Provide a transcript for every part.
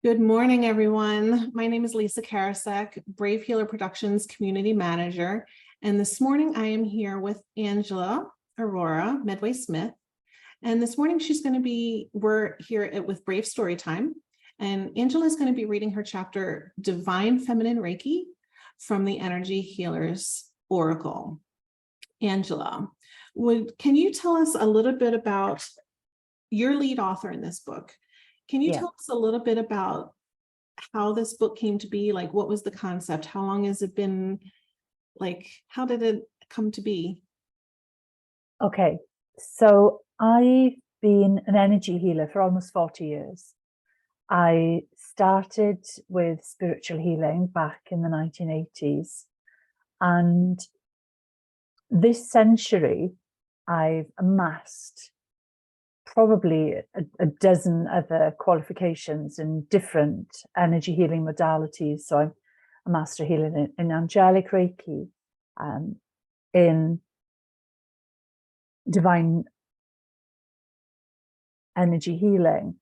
Good morning, everyone. My name is Lisa Karasek, Brave Healer Productions Community Manager. And this morning I am here with Angela Orora Medway-Smith. And this morning we're here with Brave Storytime. And Angela is going to be reading her chapter, Divine Feminine Reiki, from the Energy Healers Oracle. Angela, can you tell us a little bit about your lead author in this book? Can you tell us a little bit about how this book came to be? Like, what was the concept? How long has it been? Like, how did it come to be? Okay, so I've been an energy healer for almost 40 years. I started with spiritual healing back in the 1980s. And this century, I've amassed probably a dozen other qualifications in different energy healing modalities. So I'm a master healer in Angelic Reiki, in divine energy healing.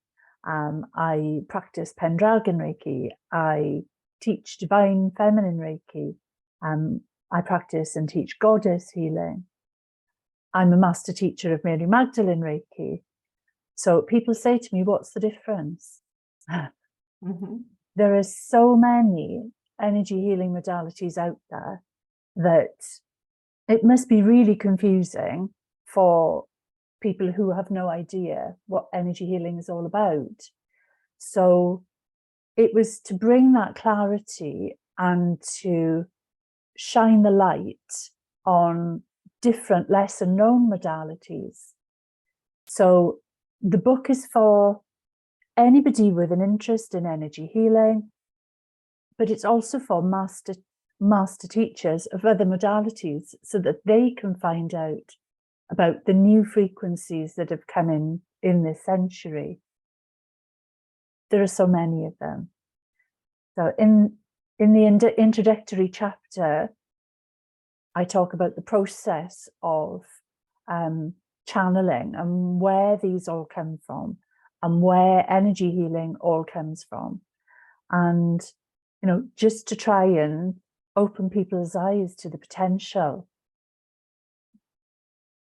I practice Pendragon Reiki. I teach divine feminine Reiki. I practice and teach goddess healing. I'm a master teacher of Mary Magdalene Reiki. So people say to me, what's the difference? There are so many energy healing modalities out there that it must be really confusing for people who have no idea what energy healing is all about. So it was to bring that clarity and to shine the light on different lesser known modalities. So the book is for anybody with an interest in energy healing, but it's also for master teachers of other modalities so that they can find out about the new frequencies that have come in this century. There are so many of them. So in the introductory chapter, I talk about the process of channeling and where these all come from and where energy healing all comes from. And, you know, just to try and open people's eyes to the potential.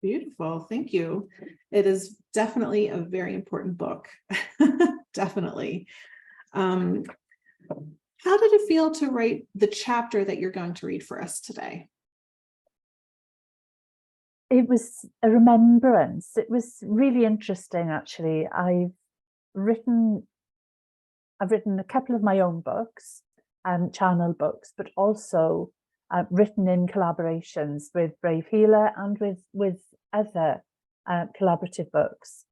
Beautiful. Thank you. It is definitely a very important book. Definitely. How did it feel to write the chapter that you're going to read for us today? It was a remembrance. It was really interesting, actually. I've written a couple of my own books, channel books, but also written in collaborations with Brave Healer and with other collaborative books.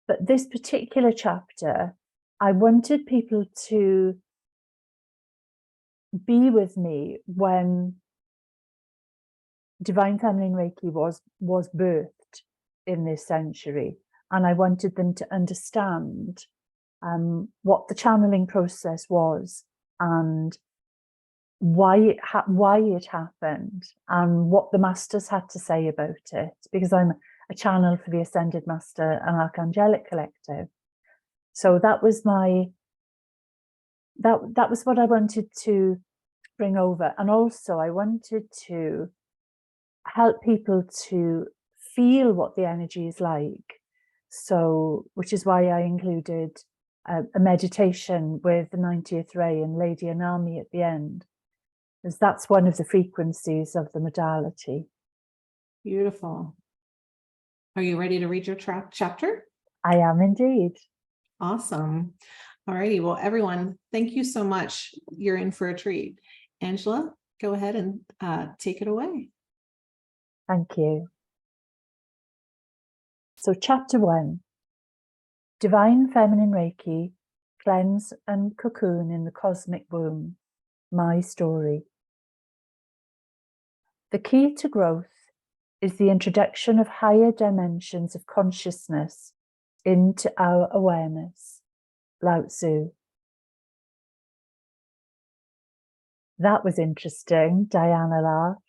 But this particular chapter, I wanted people to be with me when Divine Feminine Reiki was birthed in this century. And I wanted them to understand what the channeling process was and why it happened and what the masters had to say about it, because I'm a channel for the Ascended Master and Angelic Collective. So that was that was what I wanted to bring over. And also I wanted to help people to feel what the energy is like. So, which is why I included a meditation with the 90th ray and Lady Anami at the end, because that's one of the frequencies of the modality. Beautiful. Are you ready to read your chapter? I am indeed. Awesome. All righty. Well, everyone, thank you so much. You're in for a treat. Angela, go ahead and take it away. Thank you. So chapter 1, Divine Feminine Reiki, Cleanse and Cocoon in the Cosmic Womb, My Story. The key to growth is the introduction of higher dimensions of consciousness into our awareness. Lao Tzu. That was interesting, Diana laughed.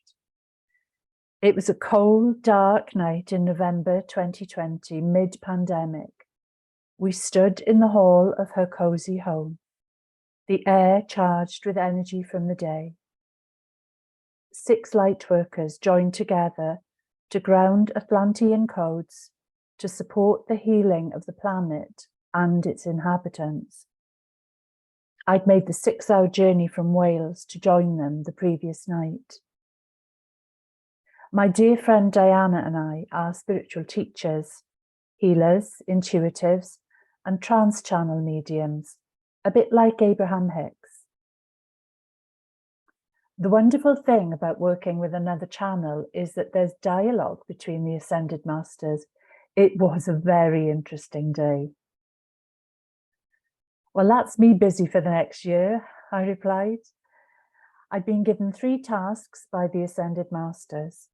It was a cold, dark night in November 2020, mid-pandemic. We stood in the hall of her cosy home, the air charged with energy from the day. 6 light workers joined together to ground Atlantean codes to support the healing of the planet and its inhabitants. I'd made the 6-hour journey from Wales to join them the previous night. My dear friend Diana and I are spiritual teachers, healers, intuitives, and trans-channel mediums, a bit like Abraham Hicks. The wonderful thing about working with another channel is that there's dialogue between the Ascended Masters. It was a very interesting day. Well, that's me busy for the next year, I replied. I'd been given 3 tasks by the Ascended Masters.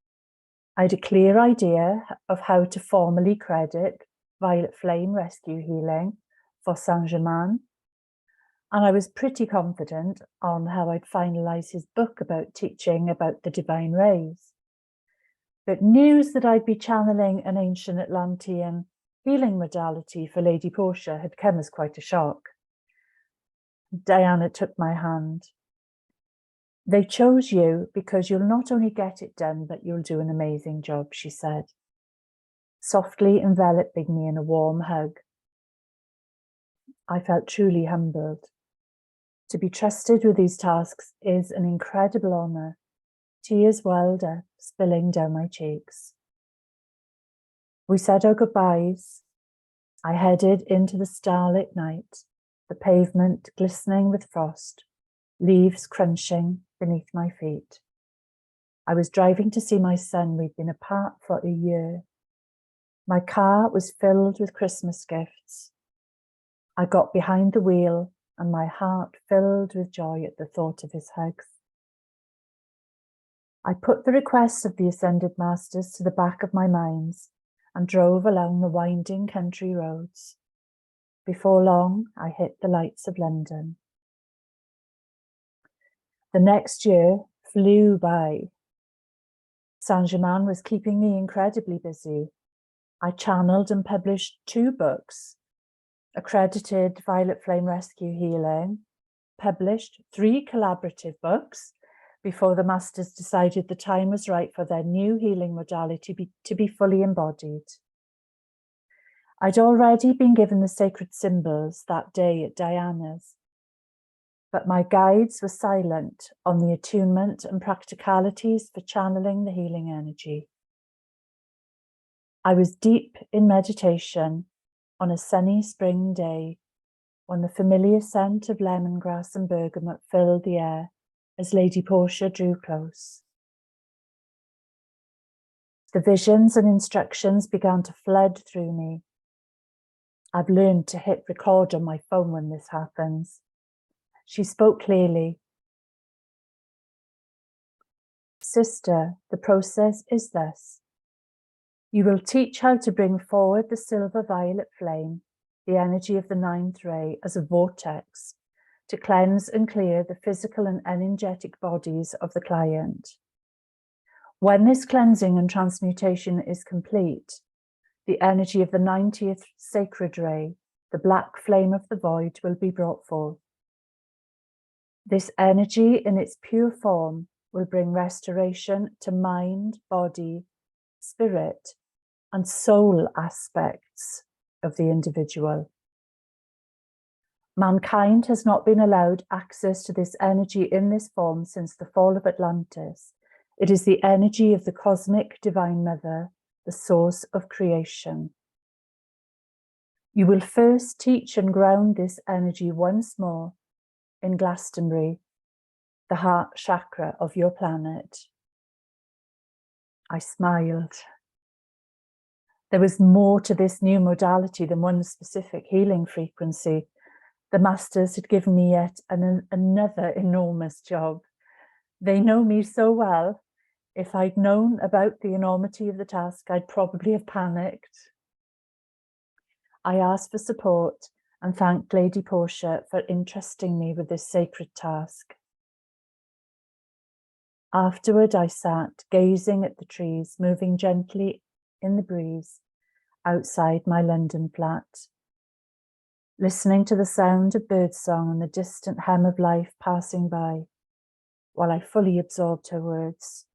I had a clear idea of how to formally credit Violet Flame Rescue Healing for Saint-Germain, and I was pretty confident on how I'd finalise his book about teaching about the divine rays. But news that I'd be channeling an ancient Atlantean healing modality for Lady Portia had come as quite a shock. Diana took my hand. They chose you because you'll not only get it done, but you'll do an amazing job, she said, softly enveloping me in a warm hug. I felt truly humbled. To be trusted with these tasks is an incredible honour. Tears welled up, spilling down my cheeks. We said our goodbyes. I headed into the starlit night, the pavement glistening with frost, leaves crunching beneath my feet. I was driving to see my son. We'd been apart for a year. My car was filled with Christmas gifts. I got behind the wheel and my heart filled with joy at the thought of his hugs. I put the requests of the Ascended Masters to the back of my mind and drove along the winding country roads. Before long, I hit the lights of London. The next year flew by. Saint-Germain was keeping me incredibly busy. I channeled and published 2 books, accredited Violet Flame Rescue Healing, published 3 collaborative books before the Masters decided the time was right for their new healing modality to be fully embodied. I'd already been given the sacred symbols that day at Diana's, but my guides were silent on the attunement and practicalities for channeling the healing energy. I was deep in meditation on a sunny spring day when the familiar scent of lemongrass and bergamot filled the air as Lady Portia drew close. The visions and instructions began to flood through me. I've learned to hit record on my phone when this happens. She spoke clearly. Sister, the process is this. You will teach how to bring forward the silver violet flame, the energy of the 9th ray, as a vortex to cleanse and clear the physical and energetic bodies of the client. When this cleansing and transmutation is complete, the energy of the 90th sacred ray, the black flame of the void, will be brought forth. This energy in its pure form will bring restoration to mind, body, spirit, and soul aspects of the individual. Mankind has not been allowed access to this energy in this form since the fall of Atlantis. It is the energy of the cosmic Divine Mother, the source of creation. You will first teach and ground this energy once more in Glastonbury, the heart chakra of your planet. I smiled. There was more to this new modality than one specific healing frequency. The Masters had given me yet another enormous job. They know me so well. If I'd known about the enormity of the task, I'd probably have panicked. I asked for support and thanked Lady Portia for entrusting me with this sacred task. Afterward, I sat gazing at the trees moving gently in the breeze outside my London flat. listening to the sound of birdsong and the distant hem of life passing by, while I fully absorbed her words.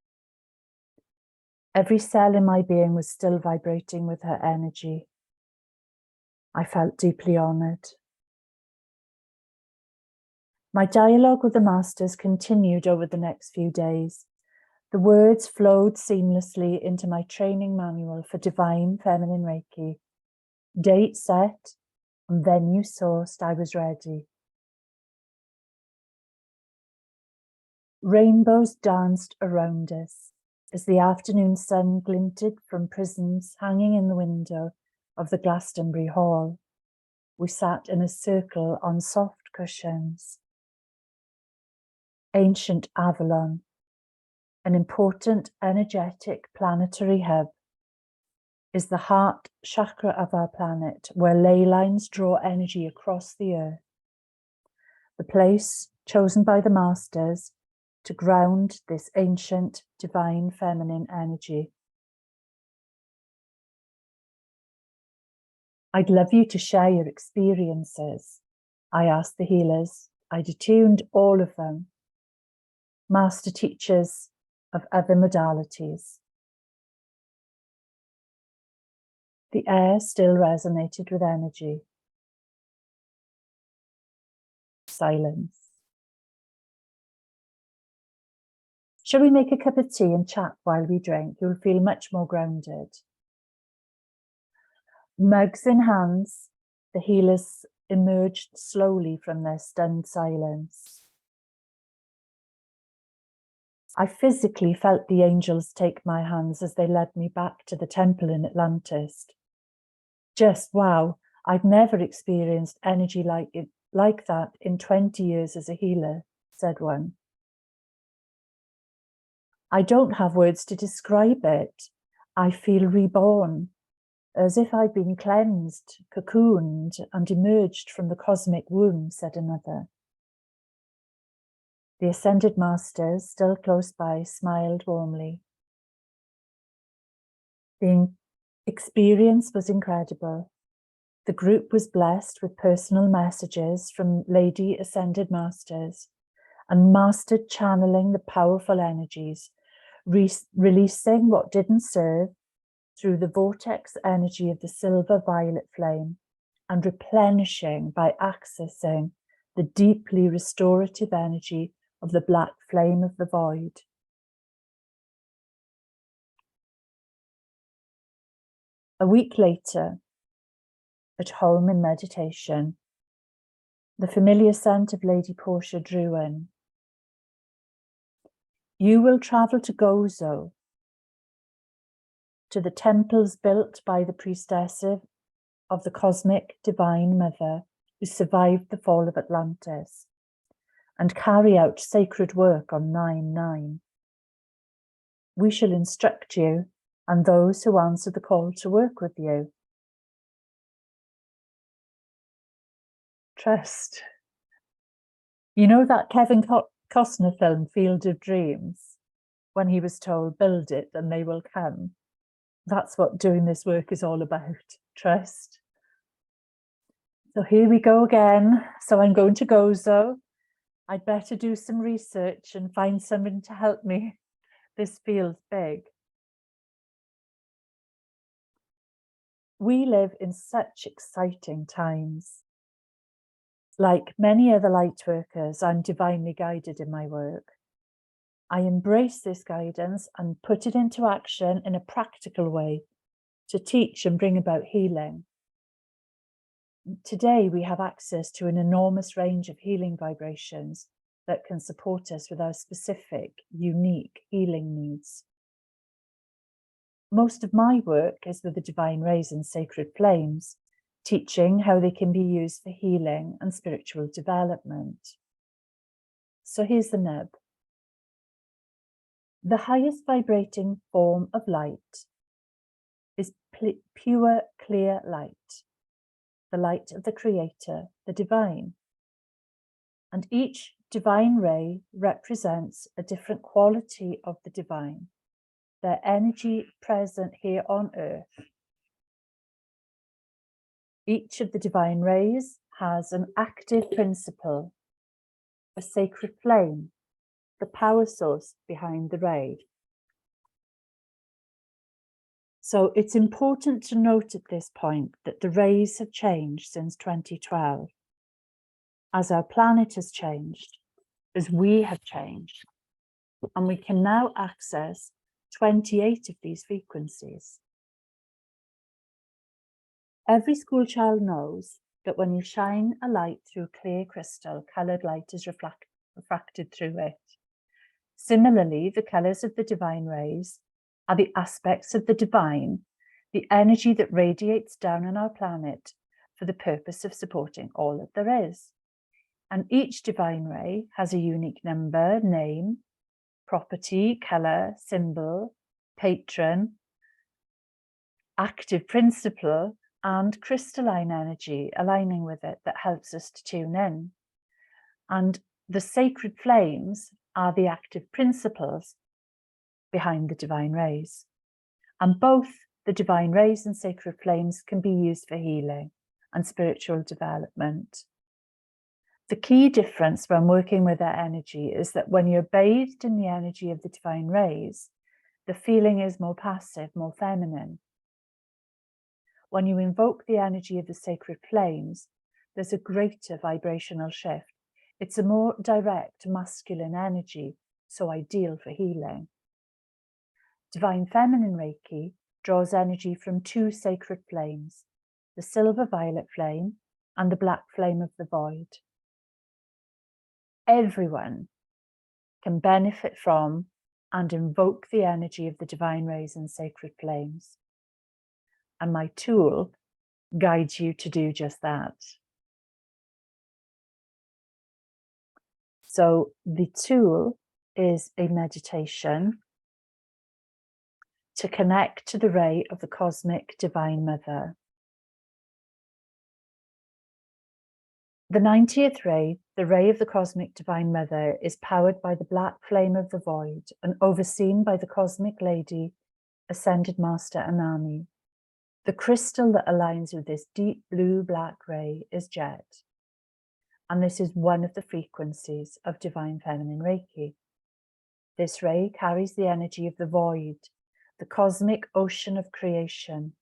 Every cell in my being was still vibrating with her energy. I felt deeply honoured. My dialogue with the masters continued over the next few days. The words flowed seamlessly into my training manual for Divine Feminine Reiki. Date set and venue sourced, I was ready. Rainbows danced around us as the afternoon sun glinted from prisms hanging in the window of the Glastonbury Hall. We sat in a circle on soft cushions. Ancient Avalon, an important energetic planetary hub, is the heart chakra of our planet, where ley lines draw energy across the earth. The place chosen by the masters to ground this ancient divine feminine energy. I'd love you to share your experiences, I asked the healers. I'd attuned all of them, master teachers of other modalities. The air still resonated with energy. Silence. Shall we make a cup of tea and chat while we drink? You'll feel much more grounded. Mugs in hands, the healers emerged slowly from their stunned silence. I physically felt the angels take my hands as they led me back to the temple in Atlantis. Just wow, I've never experienced energy like that in 20 years as a healer, said one. I don't have words to describe it. I feel reborn, as if I'd been cleansed, cocooned, and emerged from the cosmic womb, said another. The Ascended Masters, still close by, smiled warmly. The experience was incredible. The group was blessed with personal messages from Lady Ascended Masters and mastered channeling the powerful energies, releasing what didn't serve through the vortex energy of the silver violet flame and replenishing by accessing the deeply restorative energy of the black flame of the void. A week later, at home in meditation, the familiar scent of Lady Portia drew in. You will travel to Gozo, to the temples built by the priestesses of the cosmic divine mother who survived the fall of Atlantis, and carry out sacred work on 9/9. We shall instruct you and those who answer the call to work with you. Trust. You know that Kevin Costner film, Field of Dreams, when he was told, build it and they will come. That's what doing this work is all about, trust. So here we go again. So I'm going to Gozo. I'd better do some research and find something to help me. This feels big. We live in such exciting times. Like many other light workers, I'm divinely guided in my work. I embrace this guidance and put it into action in a practical way to teach and bring about healing. Today, we have access to an enormous range of healing vibrations that can support us with our specific, unique healing needs. Most of my work is with the divine rays and sacred flames, teaching how they can be used for healing and spiritual development. So here's the nub. The highest vibrating form of light is pure, clear light, the light of the Creator, the divine. And each divine ray represents a different quality of the divine, their energy present here on earth. Each of the divine rays has an active principle, a sacred flame, the power source behind the ray. So it's important to note at this point that the rays have changed since 2012, as our planet has changed, as we have changed, and we can now access 28 of these frequencies. Every school child knows that when you shine a light through clear crystal, coloured light is refracted through it. Similarly, the colours of the divine rays are the aspects of the divine, the energy that radiates down on our planet for the purpose of supporting all that there is. And each divine ray has a unique number, name, property, colour, symbol, patron, active principle, and crystalline energy aligning with it that helps us to tune in. And the sacred flames are the active principles behind the divine rays. And both the divine rays and sacred flames can be used for healing and spiritual development. The key difference when working with their energy is that when you're bathed in the energy of the divine rays, the feeling is more passive, more feminine. When you invoke the energy of the sacred flames, there's a greater vibrational shift. It's a more direct masculine energy, so ideal for healing. Divine Feminine Reiki draws energy from two sacred flames, the silver violet flame and the black flame of the void. Everyone can benefit from and invoke the energy of the divine rays and sacred flames. And my tool guides you to do just that. So the tool is a meditation to connect to the ray of the cosmic divine mother. The 90th ray, the ray of the cosmic divine mother, is powered by the black flame of the void and overseen by the cosmic lady, Ascended Master Anami. The crystal that aligns with this deep blue black ray is jet, and this is one of the frequencies of Divine Feminine Reiki. This ray carries the energy of the void, the cosmic ocean of creation.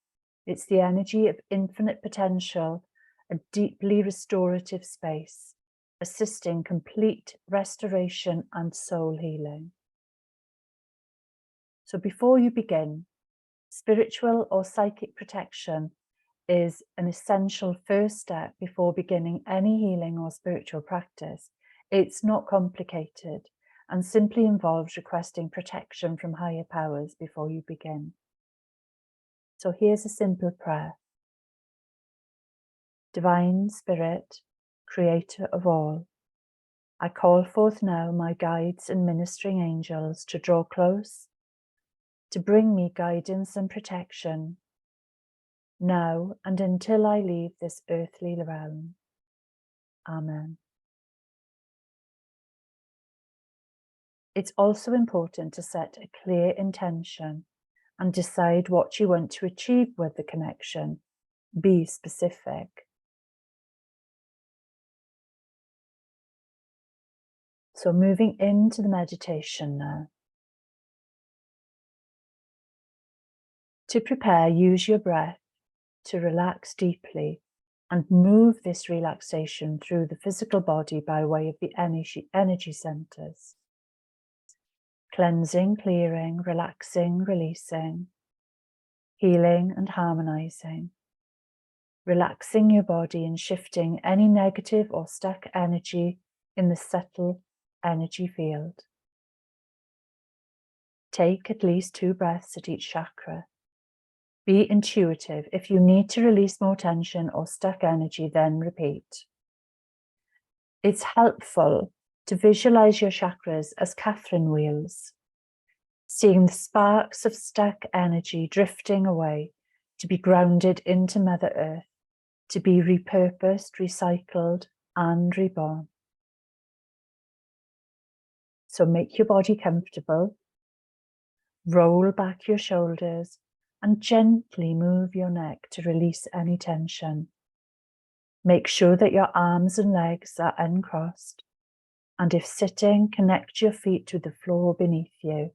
It's the energy of infinite potential, a deeply restorative space, assisting complete restoration and soul healing. So before you begin, spiritual or psychic protection is an essential first step before beginning any healing or spiritual practice. It's not complicated and simply involves requesting protection from higher powers before you begin. So here's a simple prayer. Divine Spirit, Creator of all, I call forth now my guides and ministering angels to draw close, to bring me guidance and protection, now and until I leave this earthly realm. Amen. It's also important to set a clear intention and decide what you want to achieve with the connection. Be specific. So moving into the meditation now. To prepare, use your breath to relax deeply and move this relaxation through the physical body by way of the energy centers. Cleansing, clearing, relaxing, releasing, healing and harmonizing. Relaxing your body and shifting any negative or stuck energy in the subtle energy field. Take at least 2 breaths at each chakra. Be intuitive. If you need to release more tension or stuck energy, then repeat. It's helpful to visualize your chakras as Catherine wheels, seeing the sparks of stuck energy drifting away to be grounded into Mother Earth, to be repurposed, recycled, and reborn. So make your body comfortable, roll back your shoulders, and gently move your neck to release any tension. Make sure that your arms and legs are uncrossed, and if sitting, connect your feet to the floor beneath you.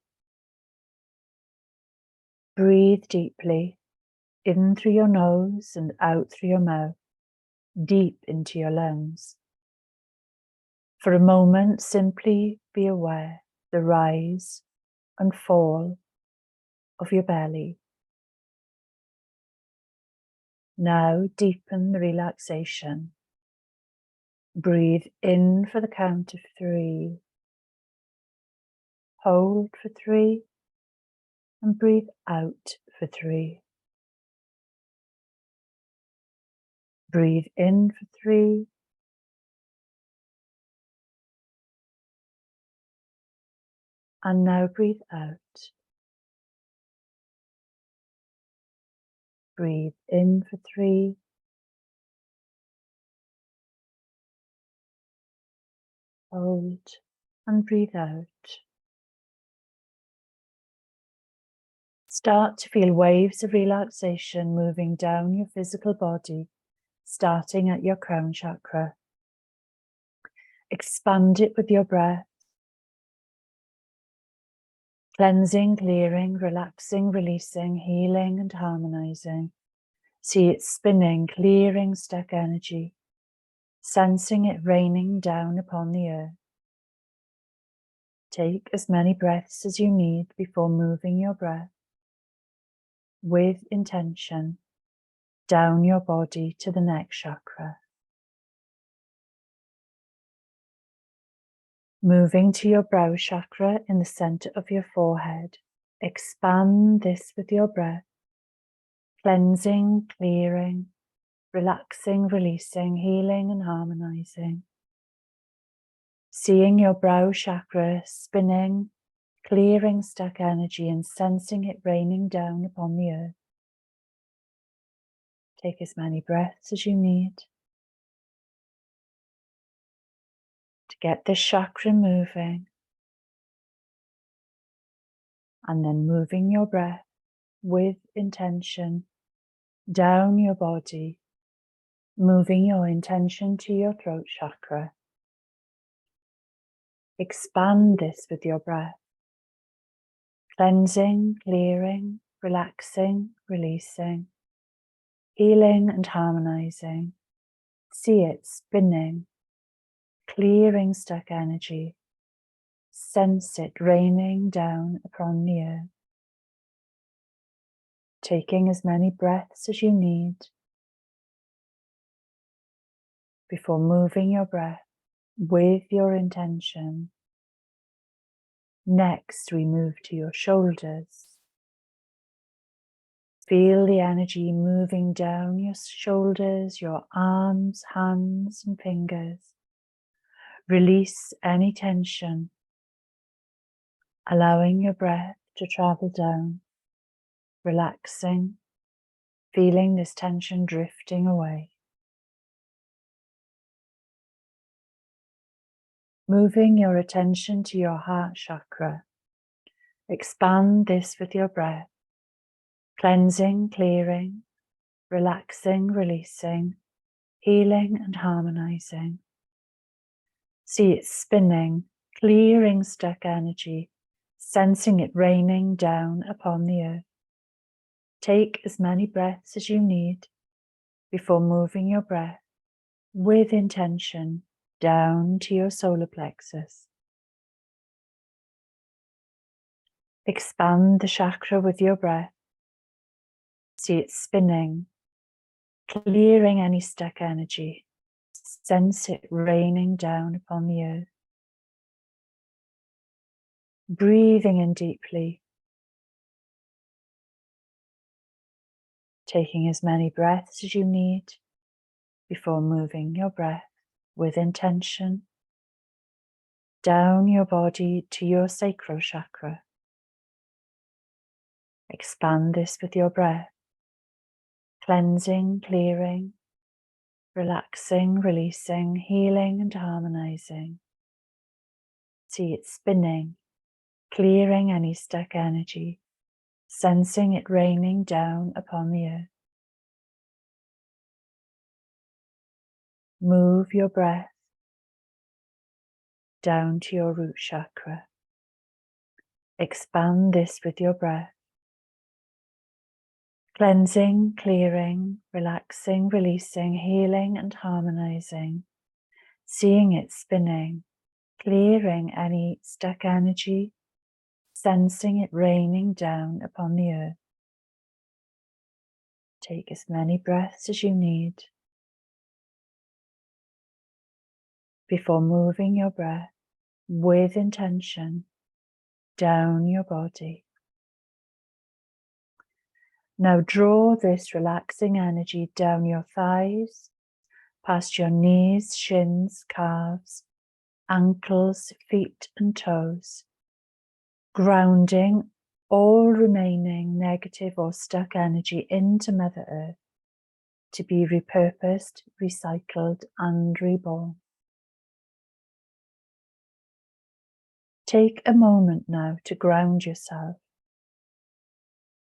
Breathe deeply, in through your nose and out through your mouth, deep into your lungs. For a moment, simply be aware the rise and fall of your belly. Now deepen the relaxation. Breathe in for the count of 3. Hold for 3 and breathe out for 3. Breathe in for 3. And now breathe out. Breathe in for 3. Hold and breathe out. Start to feel waves of relaxation moving down your physical body, starting at your crown chakra. Expand it with your breath. Cleansing, clearing, relaxing, releasing, healing and harmonizing. See it spinning, clearing stuck energy, sensing it raining down upon the earth. Take as many breaths as you need before moving your breath with intention down your body to the next chakra. Moving to your brow chakra in the center of your forehead. Expand this with your breath, cleansing, clearing, relaxing, releasing, healing and harmonizing. Seeing your brow chakra spinning, clearing stuck energy and sensing it raining down upon the earth. Take as many breaths as you need to get this chakra moving, and then moving your breath with intention down your body, moving your intention to your throat chakra. Expand this with your breath, cleansing, clearing, relaxing, releasing, healing and harmonizing. See it spinning, clearing stuck energy. Sense it raining down upon the earth. Taking as many breaths as you need before moving your breath with your intention. Next, we move to your shoulders. Feel the energy moving down your shoulders, your arms, hands, and fingers. Release any tension, allowing your breath to travel down, relaxing, feeling this tension drifting away. Moving your attention to your heart chakra. Expand this with your breath, cleansing, clearing, relaxing, releasing, healing and harmonizing. See it spinning, clearing stuck energy, sensing it raining down upon the earth. Take as many breaths as you need before moving your breath with intention down to your solar plexus. Expand the chakra with your breath. See it spinning, clearing any stuck energy. Sense it raining down upon the earth. Breathing in deeply. Taking as many breaths as you need before moving your breath with intention down your body to your sacral chakra. Expand this with your breath, cleansing, clearing, relaxing, releasing, healing and harmonizing. See it spinning, clearing any stuck energy, sensing it raining down upon the earth. Move your breath down to your root chakra. Expand this with your breath. Cleansing, clearing, relaxing, releasing, healing and harmonizing. Seeing it spinning, clearing any stuck energy, sensing it raining down upon the earth. Take as many breaths as you need before moving your breath with intention down your body. Now draw this relaxing energy down your thighs, past your knees, shins, calves, ankles, feet and toes, grounding all remaining negative or stuck energy into Mother Earth to be repurposed, recycled and reborn. Take a moment now to ground yourself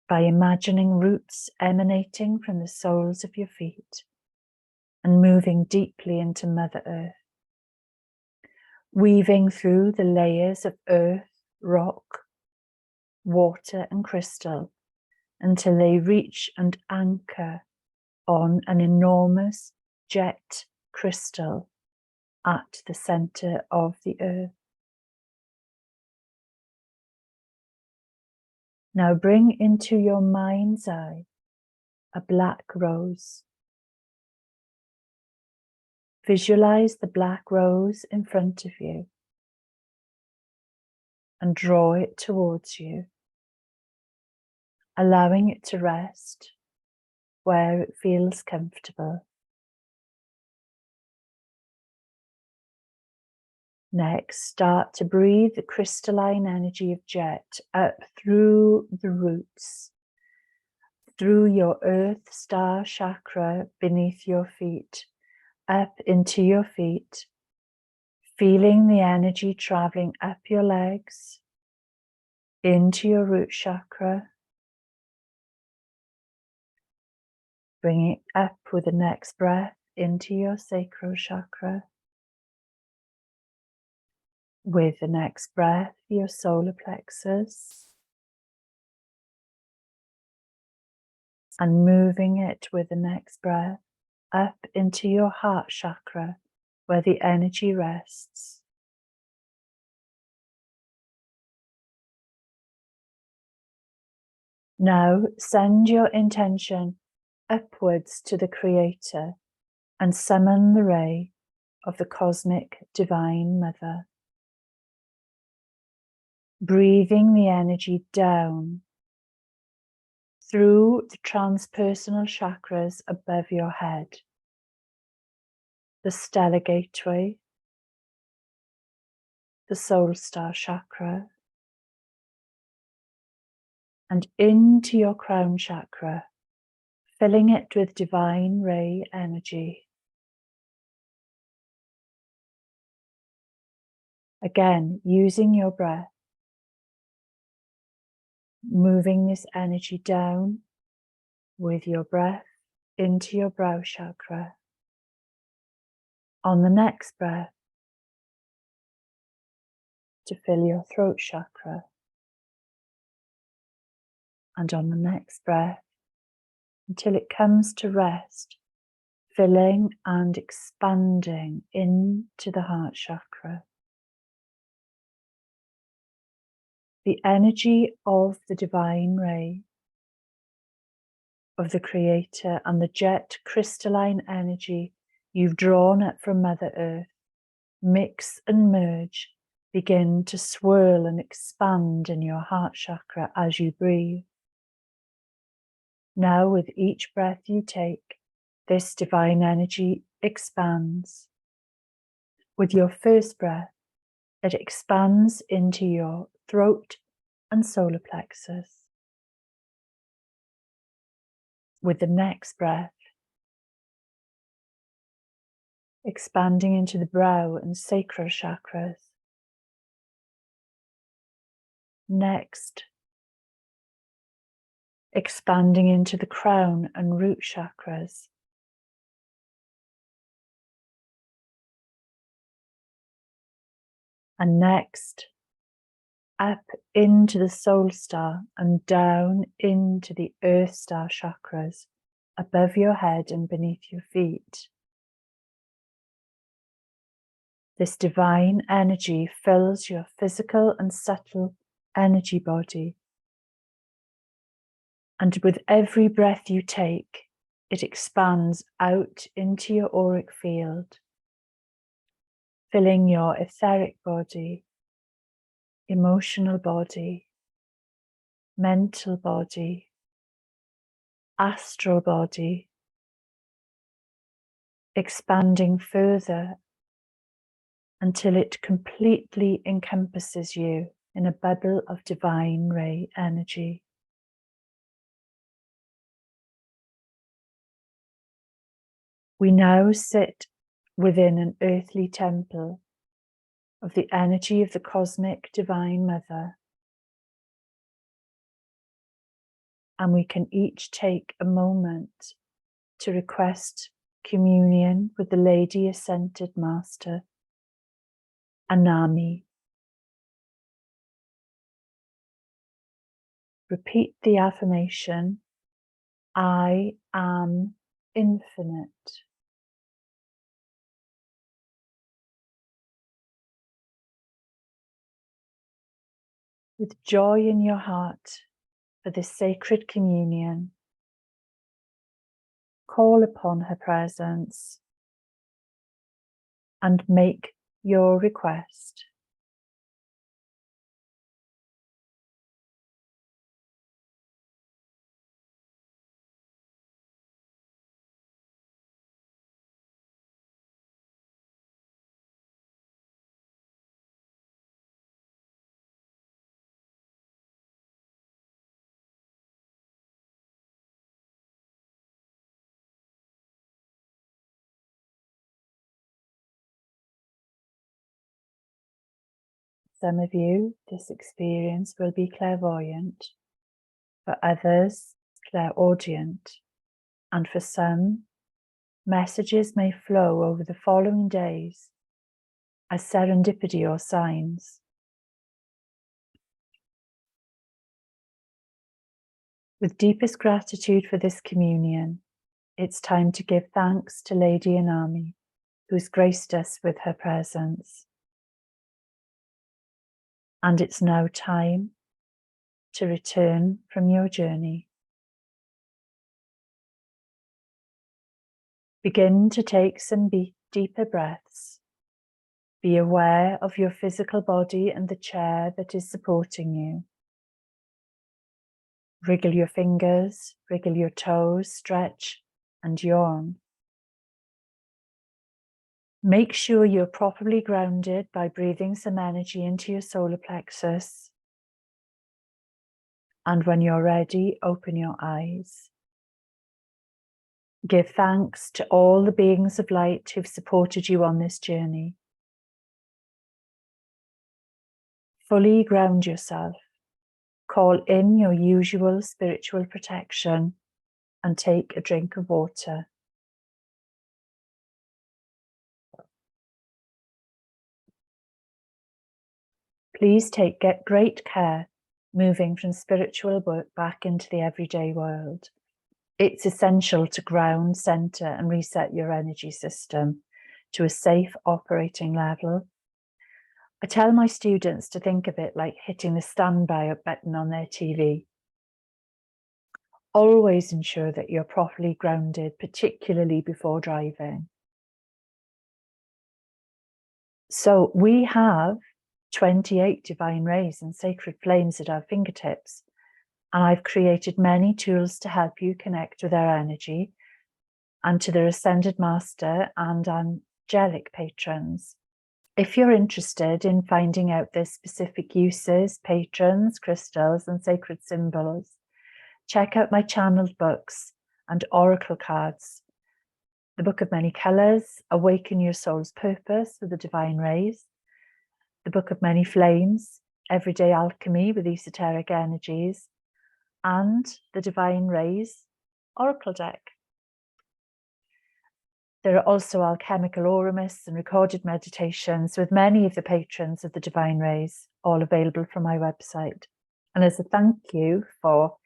by imagining roots emanating from the soles of your feet and moving deeply into Mother Earth, weaving through the layers of earth, rock, water and crystal until they reach and anchor on an enormous jet crystal at the center of the earth. Now bring into your mind's eye a black rose. Visualize the black rose in front of you and draw it towards you, allowing it to rest where it feels comfortable. Next, start to breathe the crystalline energy of jet up through the roots, through your earth star chakra beneath your feet, up into your feet, feeling the energy traveling up your legs, into your root chakra, bring it up with the next breath into your sacral chakra. With the next breath, your solar plexus, and moving it with the next breath up into your heart chakra where the energy rests. Now send your intention upwards to the Creator and summon the ray of the cosmic Divine Mother. Breathing the energy down through the transpersonal chakras above your head, the stellar gateway, the soul star chakra, and into your crown chakra, filling it with divine ray energy. Again, using your breath, moving this energy down with your breath into your brow chakra. On the next breath, to fill your throat chakra. And on the next breath, until it comes to rest, filling and expanding into the heart chakra. The energy of the divine ray of the Creator and the jet crystalline energy you've drawn up from Mother Earth mix and merge, begin to swirl and expand in your heart chakra as you breathe. Now with each breath you take, this divine energy expands. With your first breath, it expands into your throat and solar plexus. With the next breath, expanding into the brow and sacral chakras. Next, expanding into the crown and root chakras. And next, up into the soul star and down into the earth star chakras above your head and beneath your feet. This divine energy fills your physical and subtle energy body. And with every breath you take, it expands out into your auric field, filling your etheric body, emotional body, mental body, astral body, expanding further until it completely encompasses you in a bubble of divine ray energy. We now sit within an earthly temple of the energy of the cosmic Divine Mother, and we can each take a moment to request communion with the Lady Ascended Master, Anami. Repeat the affirmation, I am infinite. With joy in your heart for this sacred communion, call upon her presence and make your request. Some of you, this experience will be clairvoyant, for others, clairaudient, and for some, messages may flow over the following days as serendipity or signs. With deepest gratitude for this communion, it's time to give thanks to Lady Anami, who's graced us with her presence. And it's now time to return from your journey. Begin to take some deeper breaths. Be aware of your physical body and the chair that is supporting you. Wriggle your fingers, wriggle your toes, stretch and yawn. Make sure you're properly grounded by breathing some energy into your solar plexus. And when you're ready, open your eyes. Give thanks to all the beings of light who've supported you on this journey. Fully ground yourself. Call in your usual spiritual protection and take a drink of water. Please take great care moving from spiritual work back into the everyday world. It's essential to ground, center, and reset your energy system to a safe operating level. I tell my students to think of it like hitting the standby button on their TV. Always ensure that you're properly grounded, particularly before driving. So we have 28 divine rays and sacred flames at our fingertips, and I've created many tools to help you connect with our energy and to their Ascended Master and Angelic patrons. If you're interested in finding out their specific uses, patrons, crystals, and sacred symbols, check out my channeled books and oracle cards. The Book of Many Colours, Awaken Your Soul's Purpose with the Divine Rays, the Book of Many Flames, Everyday Alchemy with Esoteric Energies, and the Divine Rays Oracle Deck. There are also alchemical auramists and recorded meditations with many of the patrons of the Divine Rays, all available from my website. And as a thank you for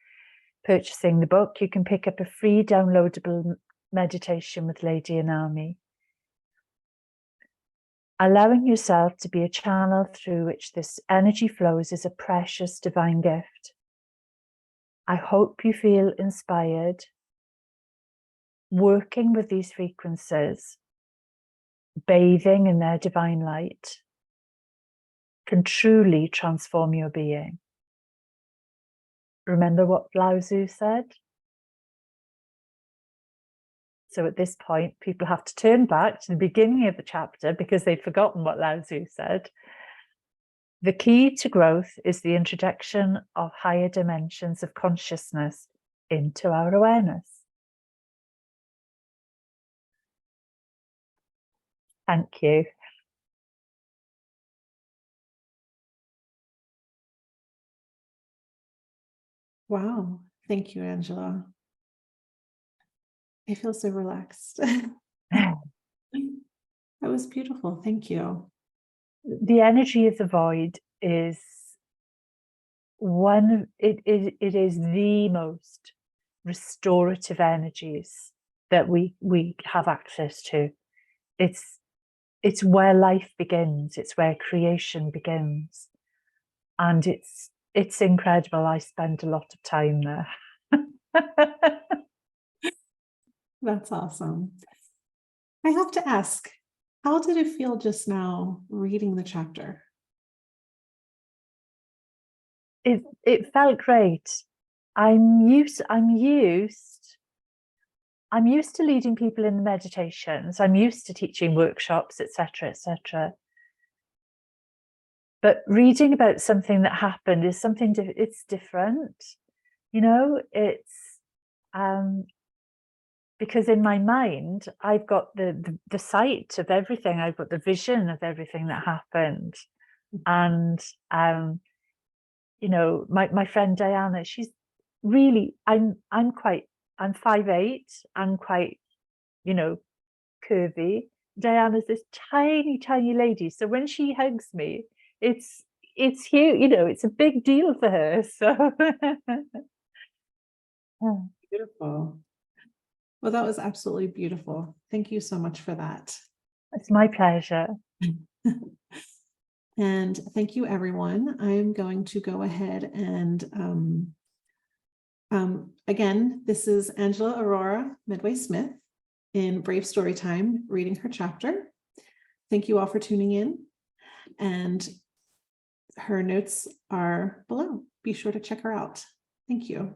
purchasing the book, you can pick up a free downloadable meditation with Lady Anami. Allowing yourself to be a channel through which this energy flows is a precious divine gift. I hope you feel inspired. Working with these frequencies, bathing in their divine light, can truly transform your being. Remember what Lao Tzu said? So at this point, people have to turn back to the beginning of the chapter because they'd forgotten what Lao Tzu said. The key to growth is the introduction of higher dimensions of consciousness into our awareness. Thank you. Wow. Thank you, Angela. I feel so relaxed. That was beautiful. Thank you. The energy of the void is it is the most restorative energies that we have access to. It's where life begins, it's where creation begins. And it's incredible. I spend a lot of time there. That's awesome. I have to ask, how did it feel just now reading the chapter? It felt great. I'm used to leading people in the meditations. I'm used to teaching workshops, etc., etc. But reading about something that happened is something it's different. You know, it's because in my mind, I've got the sight of everything. I've got the vision of everything that happened. And, you know, my friend Diana, she's really, I'm 5'8", I'm quite, you know, curvy. Diana's this tiny, tiny lady. So when she hugs me, it's huge, you know, it's a big deal for her. So Beautiful. Well, that was absolutely beautiful. Thank you so much for that. It's my pleasure. And thank you, everyone. I'm going to go ahead and again, this is Angela Orora Medway-Smith in Brave Storytime, reading her chapter. Thank you all for tuning in. And her notes are below. Be sure to check her out. Thank you.